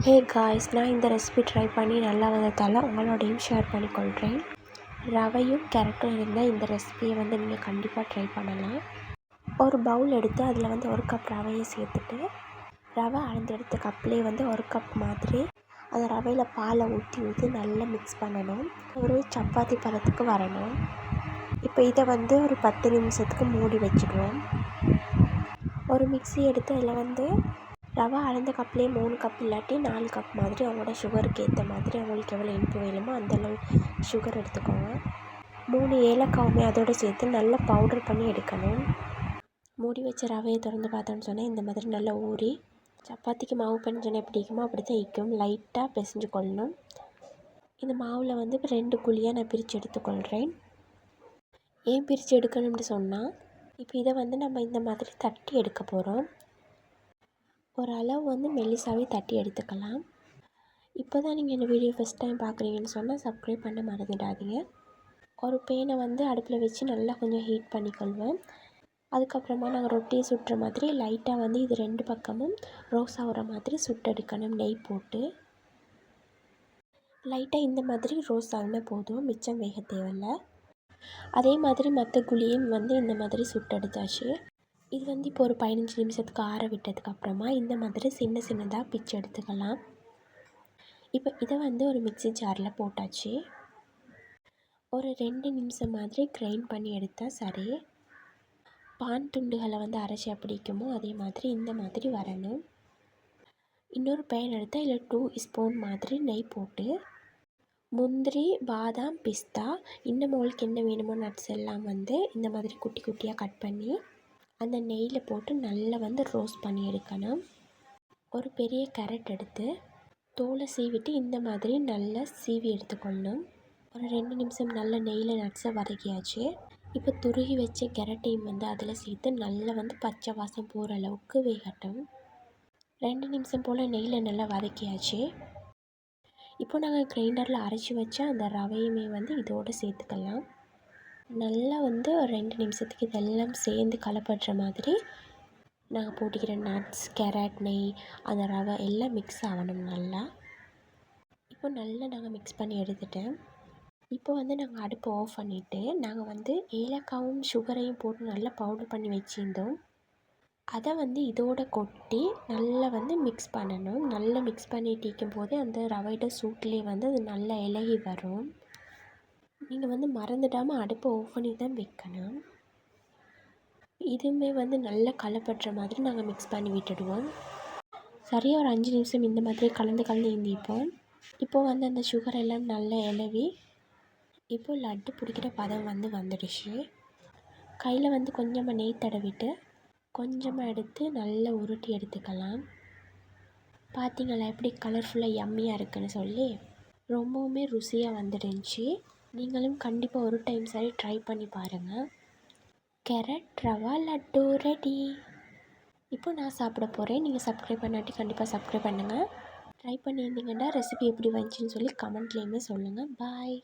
Hey guys, நான் இந்த recipe try பண்ணி நல்லா வந்ததால் உங்களோடையும் ஷேர் பண்ணிக்கொள்கிறேன். ரவையும் கேரட்டும் இருந்தால் இந்த ரெசிபியை நீங்கள் கண்டிப்பாக ட்ரை பண்ணலாம். ஒரு பவுல் எடுத்து அதில் ஒரு கப் ரவையை சேர்த்துட்டு, ரவை அளந்தெடுத்த கப்லேயே ஒரு கப் மாதிரி அந்த ரவையில் பாலை ஊற்றி நல்லா மிக்ஸ் பண்ணணும். ஒரு சப்பாத்தி பதத்துக்கு வரணும். இப்போ இதை ஒரு 10 நிமிஷத்துக்கு மூடி வச்சுடுவோம். ஒரு மிக்ஸி எடுத்து அதில் ரவை அளந்த கப்லேயே 3 கப் இல்லாட்டி 4 கப் மாதிரி அவங்களோட சுகருக்கு ஏற்ற மாதிரி அவங்களுக்கு எவ்வளோ இனிப்பு வேணுமோ அந்தளவு சுகர் எடுத்துக்கோங்க. 3 ஏலக்காவுமே அதோடு சேர்த்து நல்லா பவுடர் பண்ணி எடுக்கணும். மூடி வச்ச ரவையை திறந்து பார்த்தோன்னு சொன்னால் இந்த மாதிரி நல்லா ஊறி சப்பாத்திக்கு மாவு பிணைஞ்சோன்னா எப்படி இருக்குமோ அப்படி தான் இருக்கும். லைட்டாக பிசைஞ்சு கொள்ளணும். இந்த மாவில் இப்போ 2 குழியாக நான் பிரித்து எடுத்துக்கொள்கிறேன். ஏன் பிரித்து எடுக்கணும்னு சொன்னால், இப்போ இதை நம்ம இந்த மாதிரி தட்டி எடுக்க போகிறோம். ஒரு அளவு மெல்லிசாவே தட்டி எடுத்துக்கலாம். இப்போ தான் நீங்கள் இந்த வீடியோ ஃபஸ்ட் டைம் பார்க்குறீங்கன்னு சொன்னால் சப்ஸ்கிரைப் பண்ண மறந்துடாதீங்க. ஒரு பேனை அடுப்பில் வச்சு நல்லா கொஞ்சம் ஹீட் பண்ணிக்கொள்வேன். அதுக்கப்புறமா நாங்கள் ரொட்டியை சுட்டுற மாதிரி லைட்டாக இது 2 பக்கமும் ரோஸ் ஆகிற மாதிரி சுட்டெடுக்கணும். நெய் போட்டு லைட்டாக இந்த மாதிரி ரோஸ் ஆகினா போதும், மிச்சம் வேக தேவையில்லை. அதே மாதிரி மற்ற குழியும் இந்த மாதிரி சுட்டெடுத்தாச்சு. இது இப்போ ஒரு 15 நிமிஷத்துக்கு ஆற விட்டதுக்கு அப்புறமா இந்த மாதிரி சின்னதாக பிச்சு எடுத்துக்கலாம். இப்போ இதை ஒரு மிக்ஸி ஜாரில் போட்டாச்சு. ஒரு 2 நிமிஷம் மாதிரி கிரைண்ட் பண்ணி எடுத்தால் சரி. பான் துண்டுகளை அரைச்சி அப்படிக்குமோ அதே மாதிரி இந்த மாதிரி வரணும். இன்னொரு பேன் எடுத்தால் இதில் 2 ஸ்பூன் மாதிரி நெய் போட்டு முந்திரி, பாதாம், பிஸ்தா இன்னும் உங்களுக்கு என்ன வேணுமோ நட்ஸ் எல்லாம் இந்த மாதிரி குட்டி குட்டியாக கட் பண்ணி அந்த நெய்யில் போட்டு நல்லா ரோஸ்ட் பண்ணி எடுக்கணும். ஒரு பெரிய கேரட் எடுத்து தோலை சீவிட்டு இந்த மாதிரி நல்லா சீவி எடுத்துக்கொள்ளணும். ஒரு 2 நிமிஷம் நல்ல நெய்யில் நட்ஸை வதக்கியாச்சு. இப்போ துருகி வச்ச கேரட்டையும் அதில் சேர்த்து நல்லா பச்சை வாசம் போகிற அளவுக்கு வேகட்டும். 2 நிமிஷம் போல் நெய்யில் நல்லா வதக்கியாச்சு. இப்போ நாங்கள் கிரைண்டரில் அரைச்சி வச்ச அந்த ரவையுமே இதோடு சேர்த்துக்கலாம். நல்லா ஒரு 2 நிமிஷத்துக்கு இதெல்லாம் சேர்ந்து கலப்படுற மாதிரி நாங்கள் போட்டுக்கிற நட்ஸ், கேரட், நெய், அந்த ரவை எல்லாம் மிக்ஸ் ஆகணும் நல்லா. இப்போ நல்லா நாங்கள் மிக்ஸ் பண்ணி எடுத்துட்டேன். இப்போ நாங்கள் அடுப்பை ஆஃப் பண்ணிவிட்டு நாங்கள் ஏலக்காவும் சுகரையும் போட்டு நல்லா பவுடர் பண்ணி வச்சுருந்தோம். அதை இதோட கொட்டி நல்லா மிக்ஸ் பண்ணணும். நல்லா மிக்ஸ் பண்ணிட்டு போது அந்த ரவையோட சூட்லேயே அது நல்லா இலகி வரும். நீங்கள் மறந்துடாமல் அடுப்பை ஆஃப் பண்ணி தான் வைக்கணும். இதுவுமே நல்லா கலப்படுற மாதிரி நாங்கள் மிக்ஸ் பண்ணி விட்டுடுவோம். சரியாக ஒரு 5 நிமிஷம் இந்த மாதிரி கலந்து இருந்திப்போம். இப்போது அந்த சுகர் எல்லாம் நல்லா இலவி இப்போது லட்டு பிடிக்கிற பதம் வந்துடுச்சு. கையில் கொஞ்சமாக நெய் தடவிட்டு கொஞ்சமாக எடுத்து நல்லா உருட்டி எடுத்துக்கலாம். பார்த்திங்களா எப்படி கலர்ஃபுல்லாக யம்மியாக இருக்குன்னு சொல்லி ரொம்பவுமே ருசியாக வந்துடுச்சு. நீங்களும் கண்டிப்பாக ஒரு டைம் சரி ட்ரை பண்ணி பாருங்கள். Carrot rava laddu ready. இப்போ நான் சாப்பிட போகிறேன். நீங்கள் சப்ஸ்கிரைப் பண்ணாட்டி கண்டிப்பாக சப்ஸ்கிரைப் பண்ணுங்கள். ட்ரை பண்ணியிருந்தீங்கன்னா ரெசிபி எப்படி வந்துச்சுன்னு சொல்லி கமெண்ட்லேயுமே சொல்லுங்கள். பாய்.